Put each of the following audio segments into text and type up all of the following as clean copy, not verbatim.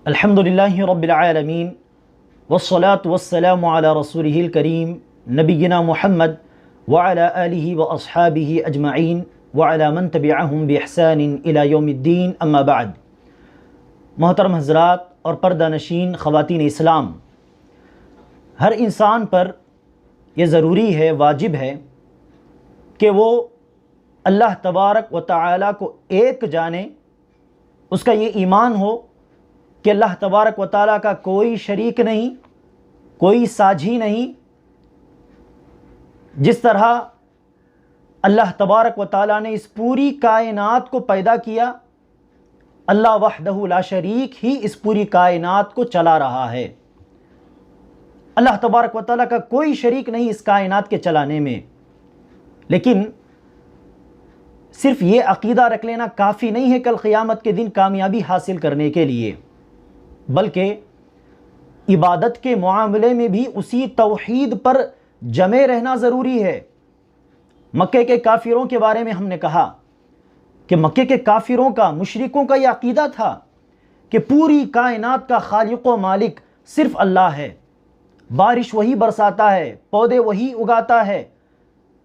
الحمدللہ رب العالمین والصلاة والسلام علی رسولہ الکریم نبینا محمد وعلی آلہ واصحابہ اجمعین وعلی من تبعہم بإحسان الی یوم الدین اما بعد۔ محترم حضرات اور پردہ نشین خواتین اسلام، ہر انسان پر یہ ضروری ہے، واجب ہے کہ وہ اللہ تبارک و تعالی کو ایک جانے، اس کا یہ ایمان ہو کہ اللہ تبارک و تعالیٰ کا کوئی شریک نہیں، کوئی ساجھی نہیں۔ جس طرح اللہ تبارک و تعالیٰ نے اس پوری کائنات کو پیدا کیا، اللہ وحدہ لا شریک ہی اس پوری کائنات کو چلا رہا ہے۔ اللہ تبارک و تعالیٰ کا کوئی شریک نہیں اس کائنات کے چلانے میں۔ لیکن صرف یہ عقیدہ رکھ لینا کافی نہیں ہے کل قیامت کے دن کامیابی حاصل کرنے کے لیے، بلکہ عبادت کے معاملے میں بھی اسی توحید پر جمے رہنا ضروری ہے۔ مکے کے کافروں کے بارے میں ہم نے کہا کہ مکے کے کافروں کا، مشرکوں کا یہ عقیدہ تھا کہ پوری کائنات کا خالق و مالک صرف اللہ ہے، بارش وہی برساتا ہے، پودے وہی اگاتا ہے،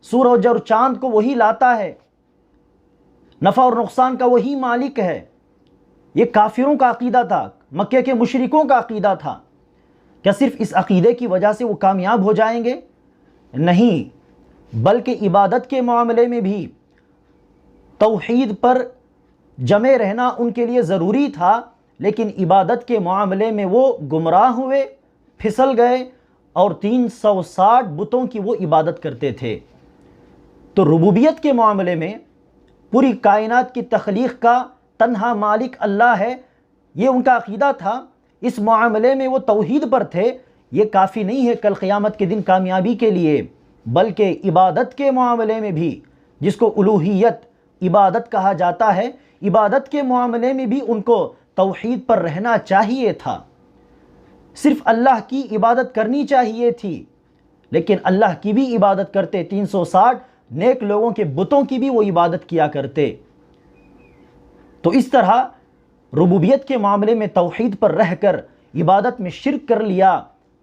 سورج اور چاند کو وہی لاتا ہے، نفع اور نقصان کا وہی مالک ہے۔ یہ کافروں کا عقیدہ تھا، مکے کے مشرکوں کا عقیدہ تھا۔ کیا صرف اس عقیدے کی وجہ سے وہ کامیاب ہو جائیں گے؟ نہیں، بلکہ عبادت کے معاملے میں بھی توحید پر جمے رہنا ان کے لیے ضروری تھا، لیکن عبادت کے معاملے میں وہ گمراہ ہوئے، پھسل گئے اور 360 بتوں کی وہ عبادت کرتے تھے۔ تو ربوبیت کے معاملے میں پوری کائنات کی تخلیق کا تنہا مالک اللہ ہے، یہ ان کا عقیدہ تھا۔ اس معاملے میں وہ توحید پر تھے۔ یہ کافی نہیں ہے کل قیامت کے دن کامیابی کے لیے، بلکہ عبادت کے معاملے میں بھی، جس کو الوہیت عبادت کہا جاتا ہے، عبادت کے معاملے میں بھی ان کو توحید پر رہنا چاہیے تھا۔ صرف اللہ کی عبادت کرنی چاہیے تھی، لیکن اللہ کی بھی عبادت کرتے، 360 نیک لوگوں کے بتوں کی بھی وہ عبادت کیا کرتے۔ تو اس طرح ربوبیت کے معاملے میں توحید پر رہ کر عبادت میں شرک کر لیا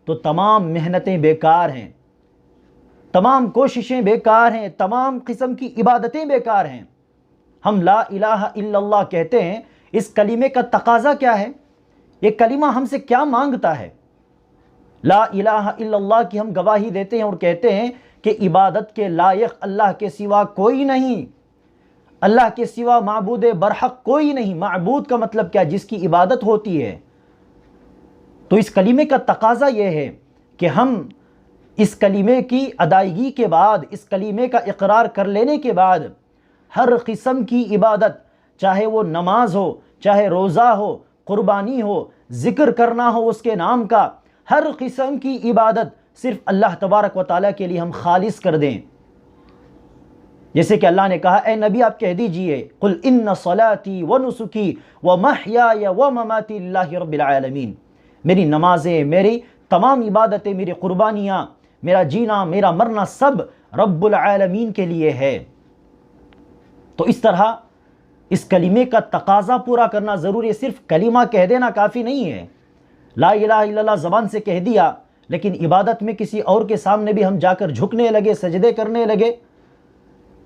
تو تمام محنتیں بیکار ہیں، تمام کوششیں بیکار ہیں، تمام قسم کی عبادتیں بیکار ہیں۔ ہم لا الہ الا اللہ کہتے ہیں، اس کلمے کا تقاضا کیا ہے؟ یہ کلمہ ہم سے کیا مانگتا ہے؟ لا الہ الا اللہ کی ہم گواہی دیتے ہیں اور کہتے ہیں کہ عبادت کے لائق اللہ کے سوا کوئی نہیں، اللہ کے سوا معبود برحق کوئی نہیں۔ معبود کا مطلب کیا؟ جس کی عبادت ہوتی ہے۔ تو اس کلمے کا تقاضا یہ ہے کہ ہم اس کلمے کی ادائیگی کے بعد، اس کلمے کا اقرار کر لینے کے بعد ہر قسم کی عبادت، چاہے وہ نماز ہو، چاہے روزہ ہو، قربانی ہو، ذکر کرنا ہو اس کے نام کا، ہر قسم کی عبادت صرف اللہ تبارک و تعالیٰ کے لیے ہم خالص کر دیں۔ جیسے کہ اللہ نے کہا، اے نبی آپ کہہ دیجئے، قل ان صلاتی ونسکی ومحیای ومماتی للہ رب العالمین، میری نمازیں، میری تمام عبادتیں، میری قربانیاں، میرا جینا، میرا مرنا سب رب العالمین کے لیے ہے۔ تو اس طرح اس کلمے کا تقاضا پورا کرنا ضروری ہے۔ صرف کلمہ کہہ دینا کافی نہیں ہے۔ لا الہ الا اللہ زبان سے کہہ دیا، لیکن عبادت میں کسی اور کے سامنے بھی ہم جا کر جھکنے لگے، سجدے کرنے لگے،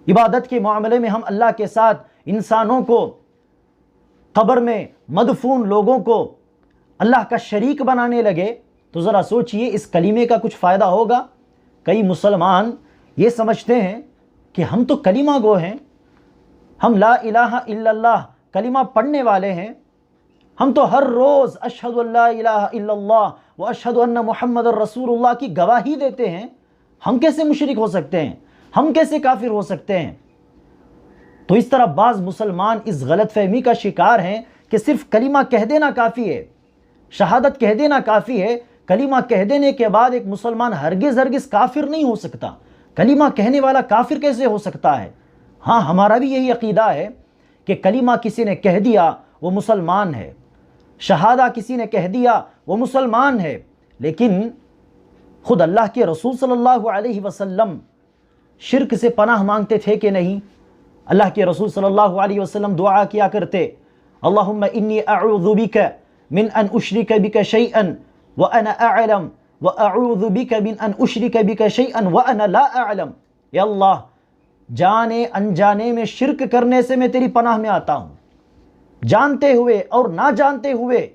عبادت کے معاملے میں ہم اللہ کے ساتھ انسانوں کو، قبر میں مدفون لوگوں کو اللہ کا شریک بنانے لگے، تو ذرا سوچئے اس کلمے کا کچھ فائدہ ہوگا؟ کئی مسلمان یہ سمجھتے ہیں کہ ہم تو کلمہ گو ہیں، ہم لا الہ الا اللہ کلمہ پڑھنے والے ہیں، ہم تو ہر روز اشہد ان لا الہ الا اللہ و اشہد ان محمد الرسول اللہ کی گواہی دیتے ہیں، ہم کیسے مشرک ہو سکتے ہیں؟ ہم کیسے کافر ہو سکتے ہیں؟ تو اس طرح بعض مسلمان اس غلط فہمی کا شکار ہیں کہ صرف کلمہ کہہ دینا کافی ہے، شہادت کہہ دینا کافی ہے۔ کلمہ کہہ دینے کے بعد ایک مسلمان ہرگز کافر نہیں ہو سکتا۔ کلمہ کہنے والا کافر کیسے ہو سکتا ہے؟ ہاں، ہمارا بھی یہی عقیدہ ہے کہ کلمہ کسی نے کہہ دیا وہ مسلمان ہے، شہادہ کسی نے کہہ دیا وہ مسلمان ہے، لیکن خود اللہ کے رسول صلی اللہ علیہ وسلم شرک سے پناہ مانگتے تھے کہ نہیں؟ اللہ کے رسول صلی اللہ علیہ وسلم دعا کیا کرتے، اللہم انی اعوذ بک من ان اشرک بک شیئا وانا اعلم واعوذ بک من ان اشرک بک شیئا وانا لا اعلم۔ یا اللہ، جانے انجانے میں شرک کرنے سے میں تیری پناہ میں آتا ہوں، جانتے ہوئے اور نہ جانتے ہوئے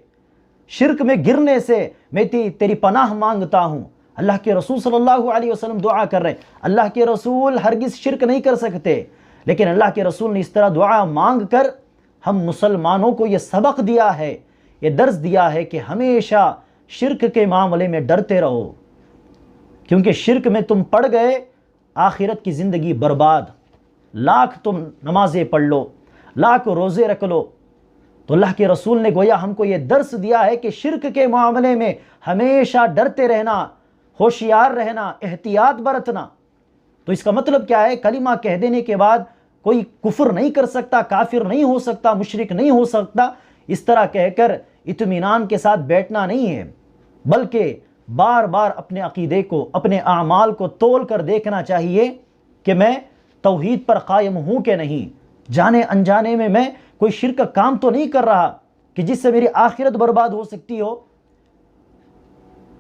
شرک میں گرنے سے میں تیری پناہ مانگتا ہوں۔ اللہ کے رسول صلی اللہ علیہ وسلم دعا کر رہے ہیں۔ اللہ کے رسول ہرگز شرک نہیں کر سکتے، لیکن اللہ کے رسول نے اس طرح دعا مانگ کر ہم مسلمانوں کو یہ سبق دیا ہے، یہ درس دیا ہے کہ ہمیشہ شرک کے معاملے میں ڈرتے رہو، کیونکہ شرک میں تم پڑ گئے آخرت کی زندگی برباد۔ لاکھ تم نمازیں پڑھ لو، لاکھ روزے رکھ لو، تو اللہ کے رسول نے گویا ہم کو یہ درس دیا ہے کہ شرک کے معاملے میں ہمیشہ ڈرتے رہنا، ہوشیار رہنا، احتیاط برتنا۔ تو اس کا مطلب کیا ہے؟ کلمہ کہہ دینے کے بعد کوئی کفر نہیں کر سکتا، کافر نہیں ہو سکتا، مشرک نہیں ہو سکتا، اس طرح کہہ کر اطمینان کے ساتھ بیٹھنا نہیں ہے، بلکہ بار بار اپنے عقیدے کو، اپنے اعمال کو تول کر دیکھنا چاہیے کہ میں توحید پر قائم ہوں کہ نہیں، جانے انجانے میں کوئی شرک کا کام تو نہیں کر رہا کہ جس سے میری آخرت برباد ہو سکتی ہو۔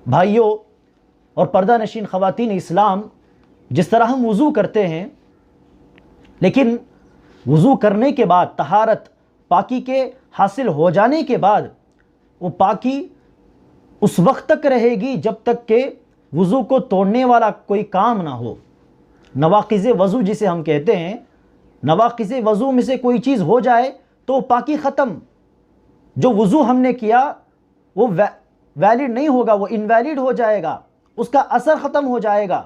بھائیوں اور پردہ نشین خواتین اسلام، جس طرح ہم وضو کرتے ہیں، لیکن وضو کرنے کے بعد طہارت، پاکی کے حاصل ہو جانے کے بعد وہ پاکی اس وقت تک رہے گی جب تک کہ وضو کو توڑنے والا کوئی کام نہ ہو۔ نواقض وضو جسے ہم کہتے ہیں، نواقض وضو میں سے کوئی چیز ہو جائے تو پاکی ختم، جو وضو ہم نے کیا وہ ویلڈ نہیں ہوگا، وہ انویلڈ ہو جائے گا، اس کا اثر ختم ہو جائے گا۔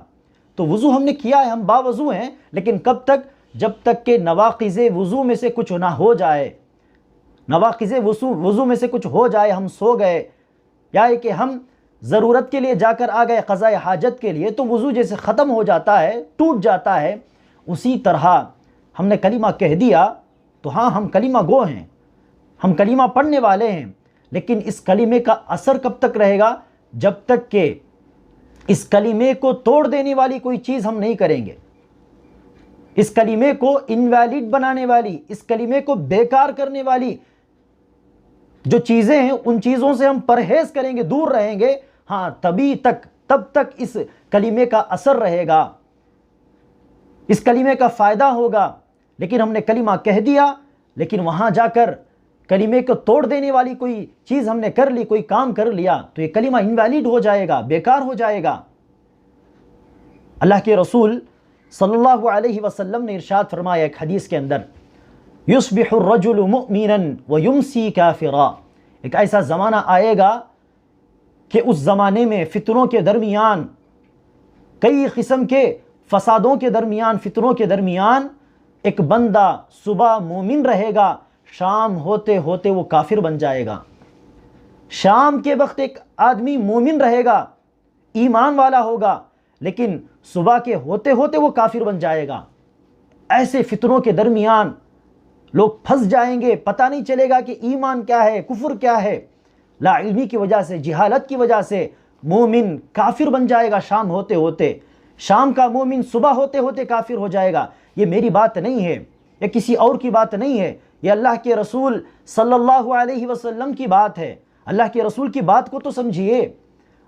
تو وضو ہم نے کیا ہے، ہم باوضو ہیں، لیکن کب تک؟ جب تک کہ نواقض وضو میں سے کچھ نہ ہو جائے۔ نواقض وضو میں سے کچھ ہو جائے، ہم سو گئے یا کہ ہم ضرورت کے لیے جا کر آ گئے قضاء حاجت کے لیے، تو وضو جیسے ختم ہو جاتا ہے، ٹوٹ جاتا ہے، اسی طرح ہم نے کلمہ کہہ دیا تو ہاں ہم کلمہ گو ہیں، ہم کلمہ پڑھنے والے ہیں، لیکن اس کلمے کا اثر کب تک رہے گا؟ جب تک کہ اس کلمے کو توڑ دینے والی کوئی چیز ہم نہیں کریں گے، اس کلمے کو انویلڈ بنانے والی، اس کلمے کو بیکار کرنے والی جو چیزیں ہیں ان چیزوں سے ہم پرہیز کریں گے، دور رہیں گے، ہاں تب تک اس کلمے کا اثر رہے گا، اس کلمے کا فائدہ ہوگا۔ لیکن ہم نے کلمہ کہہ دیا، لیکن وہاں جا کر کلمے کو توڑ دینے والی کوئی چیز ہم نے کر لی، کوئی کام کر لیا، تو یہ کلمہ انویلڈ ہو جائے گا، بیکار ہو جائے گا۔ اللہ کے رسول صلی اللہ علیہ وسلم نے ارشاد فرمایا ایک حدیث کے اندر، یصبح الرجل مؤمنا ویمسی کافرا، ایک ایسا زمانہ آئے گا کہ اس زمانے میں فتنوں کے درمیان، کئی قسم کے فسادوں کے درمیان، فتنوں کے درمیان ایک بندہ صبح مومن رہے گا، شام ہوتے ہوتے وہ کافر بن جائے گا۔ شام کے وقت ایک آدمی مومن رہے گا، ایمان والا ہوگا، لیکن صبح کے ہوتے ہوتے وہ کافر بن جائے گا۔ ایسے فتنوں کے درمیان لوگ پھنس جائیں گے، پتہ نہیں چلے گا کہ ایمان کیا ہے، کفر کیا ہے۔ لا علمی کی وجہ سے، جہالت کی وجہ سے مومن کافر بن جائے گا شام ہوتے ہوتے، شام کا مومن صبح ہوتے ہوتے کافر ہو جائے گا۔ یہ میری بات نہیں ہے، یہ کسی اور کی بات نہیں ہے، یہ اللہ کے رسول صلی اللہ علیہ وسلم کی بات ہے۔ اللہ کے رسول کی بات کو تو سمجھیے،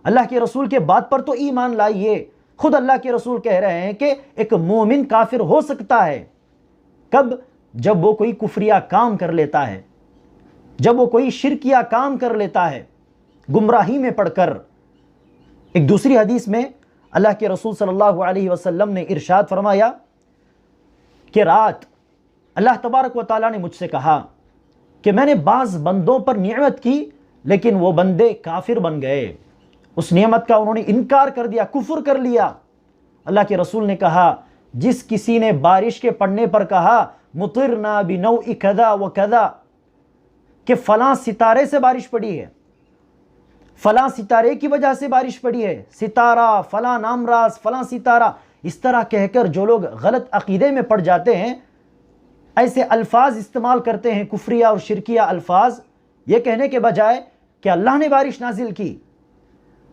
اللہ کے رسول کے بات پر تو ایمان لائیے۔ خود اللہ کے رسول کہہ رہے ہیں کہ ایک مومن کافر ہو سکتا ہے، کب؟ جب وہ کوئی کفریہ کام کر لیتا ہے، جب وہ کوئی شرکیہ کام کر لیتا ہے، گمراہی میں پڑ کر۔ ایک دوسری حدیث میں اللہ کے رسول صلی اللہ علیہ وسلم نے ارشاد فرمایا کہ رات اللہ تبارک و تعالیٰ نے مجھ سے کہا کہ میں نے بعض بندوں پر نعمت کی، لیکن وہ بندے کافر بن گئے، اس نعمت کا انہوں نے انکار کر دیا، کفر کر لیا۔ اللہ کے رسول نے کہا، جس کسی نے بارش کے پڑنے پر کہا مطرنا بنوء کذا و کذا، کہ فلاں ستارے سے بارش پڑی ہے، فلاں ستارے کی وجہ سے بارش پڑی ہے، ستارہ فلاں نام راز فلاں ستارہ، اس طرح کہہ کر جو لوگ غلط عقیدے میں پڑ جاتے ہیں، ایسے الفاظ استعمال کرتے ہیں، کفریہ اور شرکیہ الفاظ، یہ کہنے کے بجائے کہ اللہ نے بارش نازل کی،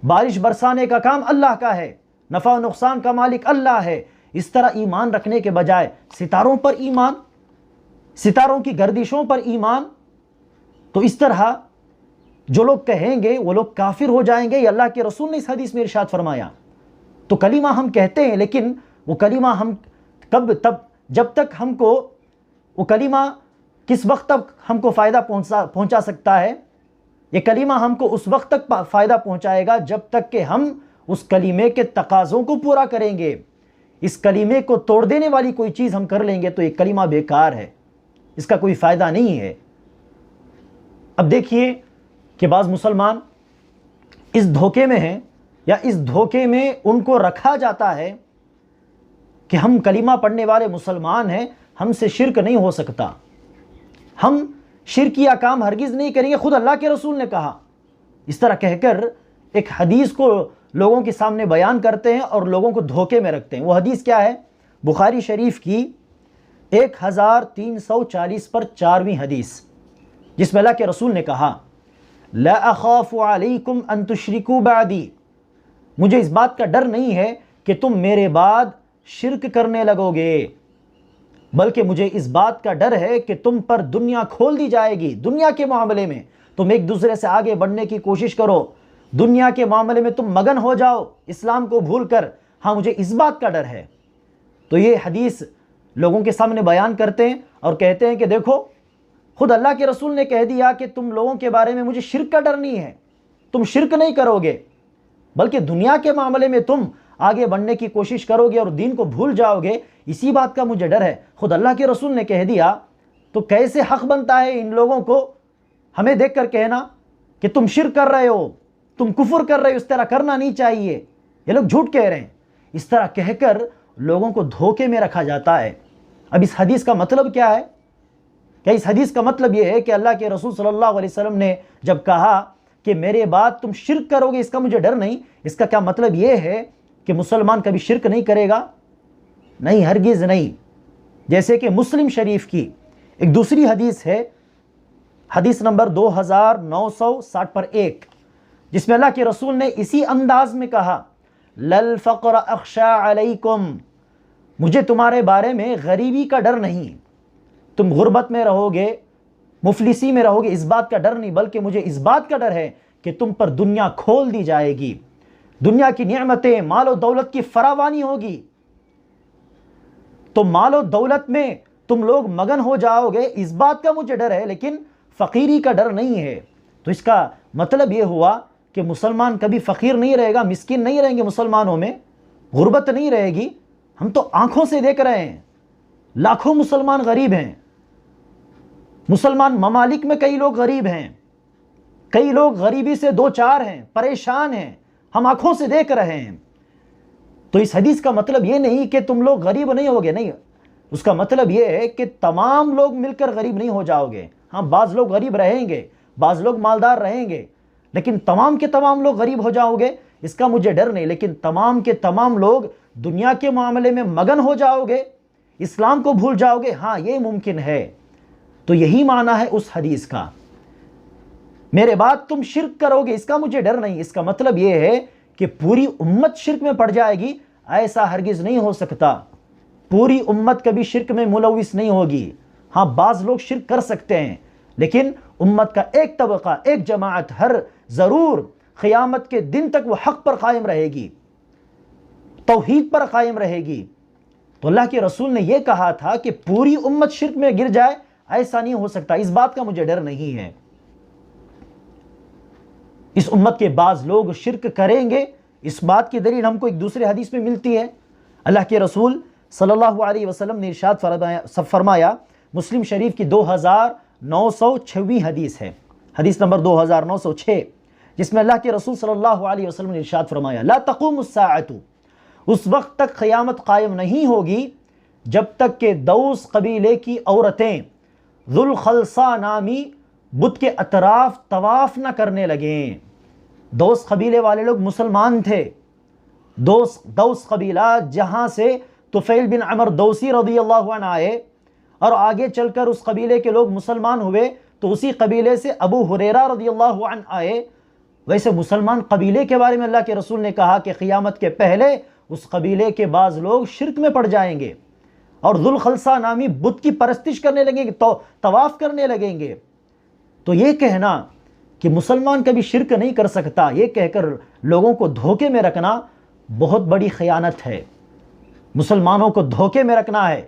بارش برسانے کا کام اللہ کا ہے، نفع و نقصان کا مالک اللہ ہے، اس طرح ایمان رکھنے کے بجائے ستاروں پر ایمان، ستاروں کی گردشوں پر ایمان، تو اس طرح جو لوگ کہیں گے وہ لوگ کافر ہو جائیں گے، یہ اللہ کے رسول نے اس حدیث میں ارشاد فرمایا۔ تو کلمہ ہم کہتے ہیں، لیکن وہ کلمہ ہم جب تک ہم کو وہ کلمہ کس وقت تک ہم کو فائدہ پہنچا سکتا ہے؟ یہ کلمہ ہم کو اس وقت تک فائدہ پہنچائے گا جب تک کہ ہم اس کلمے کے تقاضوں کو پورا کریں گے۔ اس کلمے کو توڑ دینے والی کوئی چیز ہم کر لیں گے تو یہ کلمہ بیکار ہے، اس کا کوئی فائدہ نہیں ہے۔ اب دیکھیے کہ بعض مسلمان اس دھوکے میں ہیں، یا اس دھوکے میں ان کو رکھا جاتا ہے کہ ہم کلمہ پڑھنے والے مسلمان ہیں، ہم سے شرک نہیں ہو سکتا، ہم شرکیہ کام ہرگز نہیں کریں گے، خود اللہ کے رسول نے کہا۔ اس طرح کہہ کر ایک حدیث کو لوگوں کے سامنے بیان کرتے ہیں اور لوگوں کو دھوکے میں رکھتے ہیں۔ وہ حدیث کیا ہے؟ بخاری شریف کی 1340 پر 4ویں حدیث، جس میں اللہ کے رسول نے کہا لا اخاف علیکم ان تشرکوا بعدی، مجھے اس بات کا ڈر نہیں ہے کہ تم میرے بعد شرک کرنے لگو گے، بلکہ مجھے اس بات کا ڈر ہے کہ تم پر دنیا کھول دی جائے گی، دنیا کے معاملے میں تم ایک دوسرے سے آگے بڑھنے کی کوشش کرو، دنیا کے معاملے میں تم مگن ہو جاؤ اسلام کو بھول کر، ہاں مجھے اس بات کا ڈر ہے۔ تو یہ حدیث لوگوں کے سامنے بیان کرتے ہیں اور کہتے ہیں کہ دیکھو خود اللہ کے رسول نے کہہ دیا کہ تم لوگوں کے بارے میں مجھے شرک کا ڈر نہیں ہے، تم شرک نہیں کرو گے، بلکہ دنیا کے معاملے میں تم آگے بڑھنے کی کوشش کرو گے اور دین کو بھول جاؤ گے، اسی بات کا مجھے ڈر ہے۔ خود اللہ کے رسول نے کہہ دیا تو کیسے حق بنتا ہے ان لوگوں کو ہمیں دیکھ کر کہنا کہ تم شرک کر رہے ہو، تم کفر کر رہے ہو، اس طرح کرنا نہیں چاہیے، یہ لوگ جھوٹ کہہ رہے ہیں۔ اس طرح کہہ کر لوگوں کو دھوکے میں رکھا جاتا ہے۔ اب اس حدیث کا مطلب کیا ہے؟ کہ اس حدیث کا مطلب یہ ہے کہ اللہ کے رسول صلی اللہ علیہ وسلم نے جب کہا کہ میرے بعد تم شرک کرو گے، اس کا مجھے ڈر نہیں، اس کا کیا مطلب یہ ہے کہ مسلمان کبھی شرک نہیں کرے گا؟ نہیں، ہرگز نہیں۔ جیسے کہ مسلم شریف کی ایک دوسری حدیث ہے، حدیث نمبر 2960 پر 1، جس میں اللہ کے رسول نے اسی انداز میں کہا للفقر اخشى علیکم، مجھے تمہارے بارے میں غریبی کا ڈر نہیں، تم غربت میں رہو گے، مفلسی میں رہو گے، اس بات کا ڈر نہیں، بلکہ مجھے اس بات کا ڈر ہے کہ تم پر دنیا کھول دی جائے گی، دنیا کی نعمتیں، مال و دولت کی فراوانی ہوگی، تو مال و دولت میں تم لوگ مگن ہو جاؤ گے، اس بات کا مجھے ڈر ہے، لیکن فقیری کا ڈر نہیں ہے۔ تو اس کا مطلب یہ ہوا کہ مسلمان کبھی فقیر نہیں رہے گا، مسکین نہیں رہیں گے، مسلمانوں میں غربت نہیں رہے گی۔ ہم تو آنکھوں سے دیکھ رہے ہیں لاکھوں مسلمان غریب ہیں، مسلمان ممالک میں کئی لوگ غریب ہیں، کئی لوگ غریبی سے دو چار ہیں، پریشان ہیں، ہم آنکھوں سے دیکھ رہے ہیں۔ تو اس حدیث کا مطلب یہ نہیں کہ تم لوگ غریب نہیں ہوگے، نہیں، اس کا مطلب یہ ہے کہ تمام لوگ مل کر غریب نہیں ہو جاؤ گے۔ ہاں بعض لوگ غریب رہیں گے، بعض لوگ مالدار رہیں گے، لیکن تمام کے تمام لوگ غریب ہو جاؤ گے اس کا مجھے ڈر نہیں، لیکن تمام کے تمام لوگ دنیا کے معاملے میں مگن ہو جاؤ گے، اسلام کو بھول جاؤ گے، ہاں یہ ممکن ہے۔ تو یہی معنی ہے اس حدیث کا، میرے بعد تم شرک کرو گے، اس کا مجھے ڈر نہیں۔ اس کا مطلب یہ ہے کہ پوری امت شرک میں پڑ جائے گی، ایسا ہرگز نہیں ہو سکتا، پوری امت کبھی شرک میں ملوث نہیں ہوگی۔ ہاں بعض لوگ شرک کر سکتے ہیں، لیکن امت کا ایک طبقہ، ایک جماعت ہر ضرور قیامت کے دن تک وہ حق پر قائم رہے گی، توحید پر قائم رہے گی۔ تو اللہ کے رسول نے یہ کہا تھا کہ پوری امت شرک میں گر جائے، ایسا نہیں ہو سکتا، اس بات کا مجھے ڈر نہیں ہے۔ اس امت کے بعض لوگ شرک کریں گے، اس بات کی دلیل ہم کو ایک دوسرے حدیث میں ملتی ہے۔ اللہ کے رسول صلی اللہ علیہ وسلم نے ارشاد فرمایا، مسلم شریف کی 2906ویں حدیث ہے، حدیث نمبر 2906، جس میں اللہ کے رسول صلی اللہ علیہ وسلم نے ارشاد فرمایا لا تقوم الساعۃ، اس وقت تک قیامت قائم نہیں ہوگی جب تک کہ دوس قبیلے کی عورتیں ذوالخلصہ نامی بت کے اطراف طواف نہ کرنے لگیں۔ دوس قبیلے والے لوگ مسلمان تھے، دوس قبیلہ جہاں سے طفیل بن عمر دوسی رضی اللہ عنہ آئے اور آگے چل کر اس قبیلے کے لوگ مسلمان ہوئے، تو اسی قبیلے سے ابو ہریرہ رضی اللہ عنہ آئے۔ ویسے مسلمان قبیلے کے بارے میں اللہ کے رسول نے کہا کہ قیامت کے پہلے اس قبیلے کے بعض لوگ شرک میں پڑ جائیں گے اور ذوالخلصہ نامی بت کی پرستش کرنے لگیں گے، طواف کرنے لگیں گے۔ تو یہ کہنا کہ مسلمان کبھی شرک نہیں کر سکتا، یہ کہہ کر لوگوں کو دھوکے میں رکھنا بہت بڑی خیانت ہے۔ مسلمانوں کو دھوکے میں رکھنا ہے۔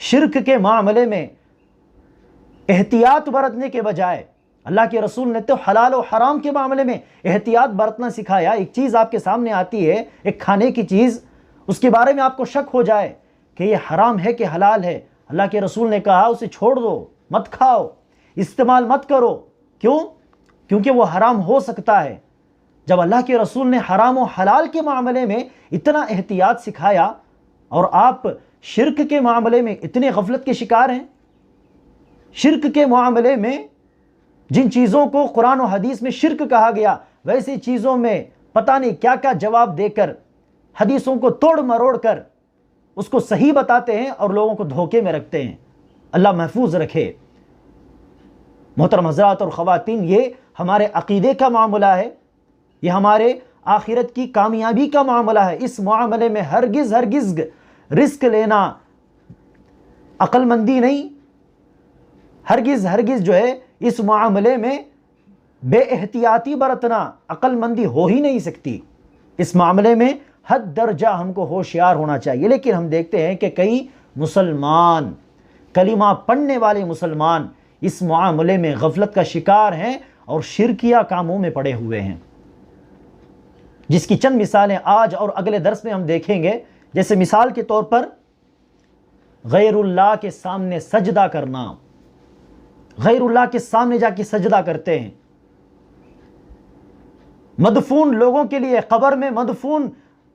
شرک کے معاملے میں احتیاط برتنے کے بجائے اللہ کے رسول نے تو حلال و حرام کے معاملے میں احتیاط برتنا سکھایا۔ ایک چیز آپ کے سامنے آتی ہے، ایک کھانے کی چیز، اس کے بارے میں آپ کو شک ہو جائے کہ یہ حرام ہے کہ حلال ہے، اللہ کے رسول نے کہا اسے چھوڑ دو، مت کھاؤ، استعمال مت کرو۔ کیوں؟ کیونکہ وہ حرام ہو سکتا ہے۔ جب اللہ کے رسول نے حرام و حلال کے معاملے میں اتنا احتیاط سکھایا اور آپ شرک کے معاملے میں اتنے غفلت کے شکار ہیں، شرک کے معاملے میں جن چیزوں کو قرآن و حدیث میں شرک کہا گیا ویسی چیزوں میں پتہ نہیں کیا کیا جواب دے کر، حدیثوں کو توڑ مروڑ کر اس کو صحیح بتاتے ہیں اور لوگوں کو دھوکے میں رکھتے ہیں۔ اللہ محفوظ رکھے۔ محترم حضرات اور خواتین، یہ ہمارے عقیدے کا معاملہ ہے، یہ ہمارے آخرت کی کامیابی کا معاملہ ہے۔ اس معاملے میں ہرگز رزق لینا عقل مندی نہیں، ہرگز جو ہے اس معاملے میں بے احتیاطی برتنا عقل مندی ہو ہی نہیں سکتی۔ اس معاملے میں حد درجہ ہم کو ہوشیار ہونا چاہیے۔ لیکن ہم دیکھتے ہیں کہ کئی مسلمان، کلمہ پڑھنے والے مسلمان اس معاملے میں غفلت کا شکار ہیں اور شرکیہ کاموں میں پڑے ہوئے ہیں، جس کی چند مثالیں آج اور اگلے درس میں ہم دیکھیں گے۔ جیسے مثال کے طور پر غیر اللہ کے سامنے سجدہ کرنا، غیر اللہ کے سامنے جا کے سجدہ کرتے ہیں۔ مدفون لوگوں کے لیے، قبر میں مدفون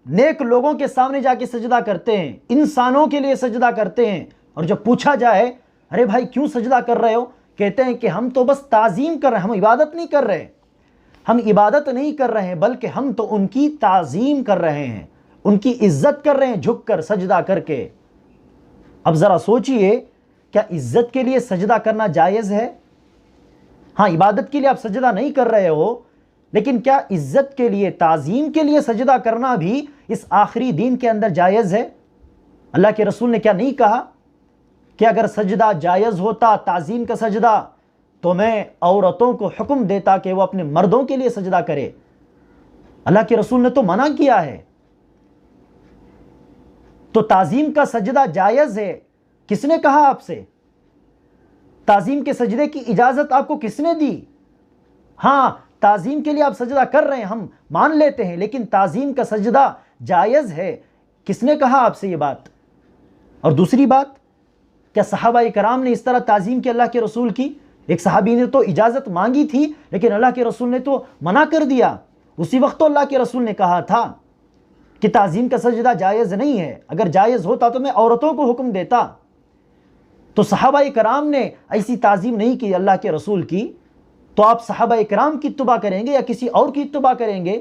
نیک لوگوں کے سامنے جا کے سجدہ کرتے ہیں، انسانوں کے لیے سجدہ کرتے ہیں۔ اور جب پوچھا جائے ارے بھائی کیوں سجدہ کر رہے ہو، کہتے ہیں کہ ہم تو بس تعظیم کر رہے ہیں، ہم عبادت نہیں کر رہے، ہم عبادت نہیں کر رہے ہیں بلکہ ہم تو ان کی تعظیم کر رہے ہیں، ان کی عزت کر رہے ہیں جھک کر، سجدہ کر کے۔ اب ذرا سوچئے، کیا عزت کے لیے سجدہ کرنا جائز ہے؟ ہاں، عبادت کے لیے آپ سجدہ نہیں کر رہے ہو، لیکن کیا عزت کے لیے، تعظیم کے لیے سجدہ کرنا بھی اس آخری دین کے اندر جائز ہے؟ اللہ کے رسول نے کیا نہیں کہا کہ اگر سجدہ جائز ہوتا، تعظیم کا سجدہ، تو میں عورتوں کو حکم دیتا کہ وہ اپنے مردوں کے لیے سجدہ کرے؟ اللہ کے رسول نے تو منع کیا ہے۔ تو تعظیم کا سجدہ جائز ہے، کس نے کہا آپ سے؟ تعظیم کے سجدے کی اجازت آپ کو کس نے دی؟ ہاں، تعظیم کے لیے آپ سجدہ کر رہے ہیں، ہم مان لیتے ہیں، لیکن تعظیم کا سجدہ جائز ہے، کس نے کہا آپ سے یہ بات؟ اور دوسری بات، کیا صحابہ کرام نے اس طرح تعظیم کی اللہ کے رسول کی؟ ایک صحابی نے تو اجازت مانگی تھی لیکن اللہ کے رسول نے تو منع کر دیا۔ اسی وقت تو اللہ کے رسول نے کہا تھا کہ تعظیم کا سجدہ جائز نہیں ہے، اگر جائز ہوتا تو میں عورتوں کو حکم دیتا۔ تو صحابہ کرام نے ایسی تعظیم نہیں کی اللہ کے رسول کی، تو آپ صحابہ کرام کی اتباع کریں گے یا کسی اور کی اتباع کریں گے؟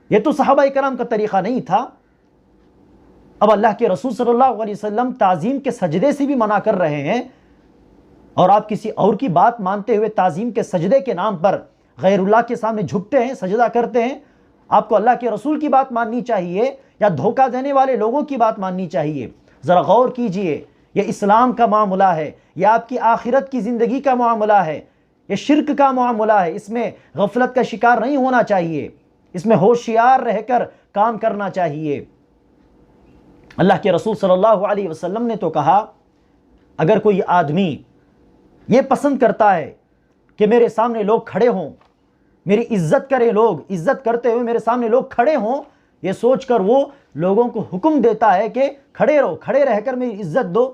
یہ تو صحابہ کرام کا طریقہ نہیں تھا۔ اب اللہ کے رسول صلی اللہ علیہ وسلم تعظیم کے سجدے سے بھی منع کر رہے ہیں، اور آپ کسی اور کی بات مانتے ہوئے تعظیم کے سجدے کے نام پر غیر اللہ کے سامنے جھکتے ہیں، سجدہ کرتے ہیں۔ آپ کو اللہ کے رسول کی بات ماننی چاہیے یا دھوکہ دینے والے لوگوں کی بات ماننی چاہیے؟ ذرا غور کیجئے، یہ اسلام کا معاملہ ہے، یہ آپ کی آخرت کی زندگی کا معاملہ ہے، یہ شرک کا معاملہ ہے، اس میں غفلت کا شکار نہیں ہونا چاہیے، اس میں ہوشیار رہ کر کام کرنا چاہیے۔ اللہ کے رسول صلی اللہ علیہ وسلم نے تو کہا، اگر کوئی آدمی یہ پسند کرتا ہے کہ میرے سامنے لوگ کھڑے ہوں، میری عزت کرے، لوگ عزت کرتے ہوئے میرے سامنے لوگ کھڑے ہوں، یہ سوچ کر وہ لوگوں کو حکم دیتا ہے کہ کھڑے رہو، کھڑے رہ کر میری عزت دو،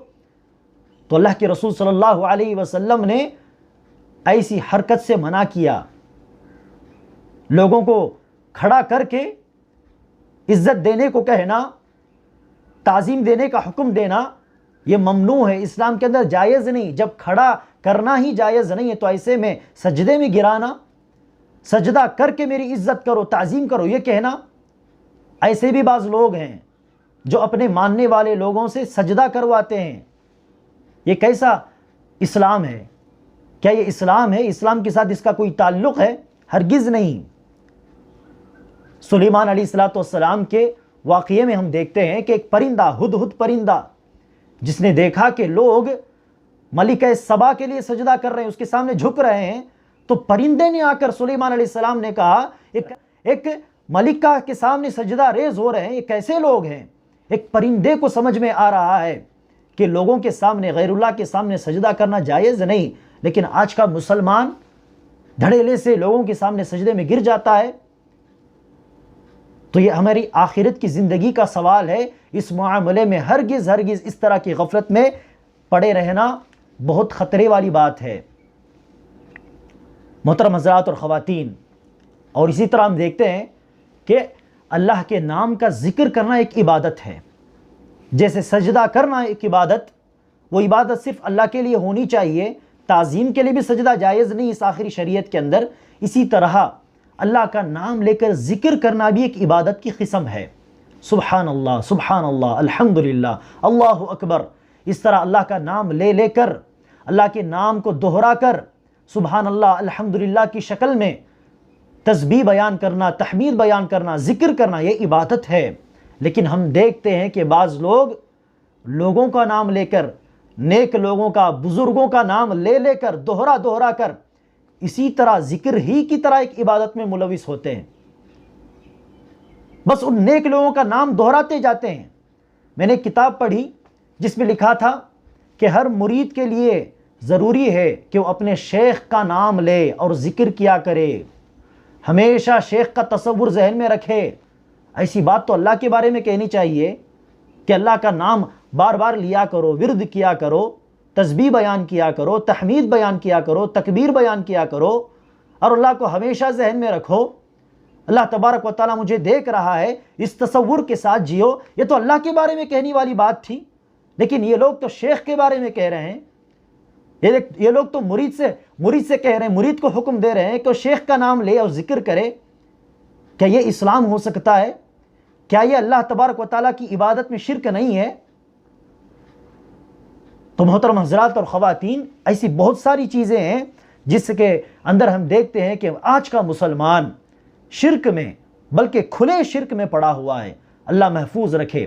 تو اللہ کے رسول صلی اللہ علیہ وسلم نے ایسی حرکت سے منع کیا۔ لوگوں کو کھڑا کر کے عزت دینے کو کہنا، تعظیم دینے کا حکم دینا، یہ ممنوع ہے، اسلام کے اندر جائز نہیں۔ جب کھڑا کرنا ہی جائز نہیں ہے تو ایسے میں سجدے میں گرانا، سجدہ کر کے میری عزت کرو، تعظیم کرو، یہ کہنا، ایسے بھی بعض لوگ ہیں جو اپنے ماننے والے لوگوں سے سجدہ کرواتے ہیں۔ یہ کیسا اسلام ہے؟ کیا یہ اسلام ہے؟ اسلام کے ساتھ اس کا کوئی تعلق ہے؟ ہرگز نہیں۔ سلیمان علیہ السلام کے واقعے میں ہم دیکھتے ہیں کہ ایک پرندہ، ہدہد پرندہ، جس نے دیکھا کہ لوگ ملکہ سبا کے لیے سجدہ کر رہے ہیں، اس کے سامنے جھک رہے ہیں، تو پرندے نے آ کر سلیمان علیہ السلام نے کہا ایک ملکہ کے سامنے سجدہ ریز ہو رہے ہیں، یہ کیسے لوگ ہیں؟ ایک پرندے کو سمجھ میں آ رہا ہے کہ لوگوں کے سامنے، غیر اللہ کے سامنے سجدہ کرنا جائز نہیں، لیکن آج کا مسلمان دھڑیلے سے لوگوں کے سامنے سجدے میں گر جاتا ہے۔ تو یہ ہماری آخرت کی زندگی کا سوال ہے۔ اس معاملے میں ہرگز اس طرح کی غفلت میں پڑے رہنا بہت خطرے والی بات ہے۔ محترم حضرات اور خواتین، اور اسی طرح ہم دیکھتے ہیں کہ اللہ کے نام کا ذکر کرنا ایک عبادت ہے۔ جیسے سجدہ کرنا ایک عبادت، وہ عبادت صرف اللہ کے لیے ہونی چاہیے، تعظیم کے لیے بھی سجدہ جائز نہیں اس آخری شریعت کے اندر، اسی طرح اللہ کا نام لے کر ذکر کرنا بھی ایک عبادت کی قسم ہے۔ سبحان اللہ، الحمدللہ، اللہ اکبر، اس طرح اللہ کا نام لے لے کر، اللہ کے نام کو دہرا کر سبحان اللہ الحمدللہ کی شکل میں تسبیح بیان کرنا، تحمید بیان کرنا، ذکر کرنا، یہ عبادت ہے۔ لیکن ہم دیکھتے ہیں کہ بعض لوگوں کا نام لے کر، نیک لوگوں کا، بزرگوں کا نام لے لے کر، دہرا کر اسی طرح ذکر ہی کی طرح ایک عبادت میں ملوث ہوتے ہیں، بس ان نیک لوگوں کا نام دہراتے جاتے ہیں۔ میں نے ایک کتاب پڑھی جس میں لکھا تھا کہ ہر مرید کے لیے ضروری ہے کہ وہ اپنے شیخ کا نام لے اور ذکر کیا کرے، ہمیشہ شیخ کا تصور ذہن میں رکھے۔ ایسی بات تو اللہ کے بارے میں کہنی چاہیے کہ اللہ کا نام بار بار لیا کرو، ورد کیا کرو، تسبیح بیان کیا کرو، تحمید بیان کیا کرو، تکبیر بیان کیا کرو، اور اللہ کو ہمیشہ ذہن میں رکھو۔ اللہ تبارک و تعالیٰ مجھے دیکھ رہا ہے، اس تصور کے ساتھ جیو۔ یہ تو اللہ کے بارے میں کہنے والی بات تھی، لیکن یہ لوگ تو شیخ کے بارے میں کہہ رہے ہیں، یہ لوگ تو مرید سے کہہ رہے ہیں، مرید کو حکم دے رہے ہیں کہ شیخ کا نام لے اور ذکر کرے۔ کیا یہ اسلام ہو سکتا ہے؟ کیا یہ اللہ تبارک و تعالیٰ کی عبادت میں شرک نہیں ہے؟ تو محترم حضرات اور خواتین، ایسی بہت ساری چیزیں ہیں جس کے اندر ہم دیکھتے ہیں کہ آج کا مسلمان شرک میں، بلکہ کھلے شرک میں پڑا ہوا ہے۔ اللہ محفوظ رکھے۔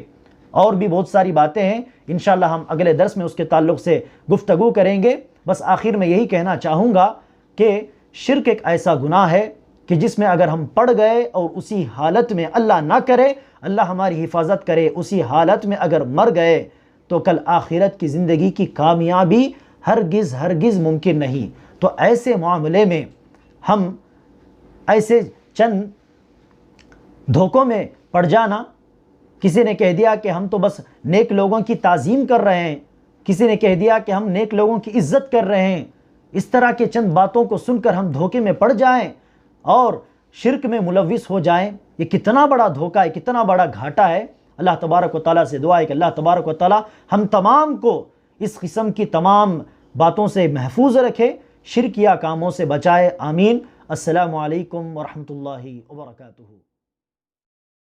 اور بھی بہت ساری باتیں ہیں، انشاءاللہ ہم اگلے درس میں اس کے تعلق سے گفتگو کریں گے۔ بس آخر میں یہی کہنا چاہوں گا کہ شرک ایک ایسا گناہ ہے کہ جس میں اگر ہم پڑ گئے اور اسی حالت میں، اللہ نہ کرے، اللہ ہماری حفاظت کرے، اسی حالت میں اگر مر گئے تو کل آخرت کی زندگی کی کامیابی ہرگز ممکن نہیں۔ تو ایسے معاملے میں ہم ایسے چند دھوکوں میں پڑ جانا، کسی نے کہہ دیا کہ ہم تو بس نیک لوگوں کی تعظیم کر رہے ہیں، کسی نے کہہ دیا کہ ہم نیک لوگوں کی عزت کر رہے ہیں، اس طرح کے چند باتوں کو سن کر ہم دھوکے میں پڑ جائیں اور شرک میں ملوث ہو جائیں، یہ کتنا بڑا دھوکہ ہے، کتنا بڑا گھاٹا ہے۔ اللہ تبارک و تعالیٰ سے دعا ہے کہ اللہ تبارک و تعالیٰ ہم تمام کو اس قسم کی تمام باتوں سے محفوظ رکھے، شرکیہ کاموں سے بچائے، آمین۔ السلام علیکم ورحمۃ اللہ وبرکاتہ۔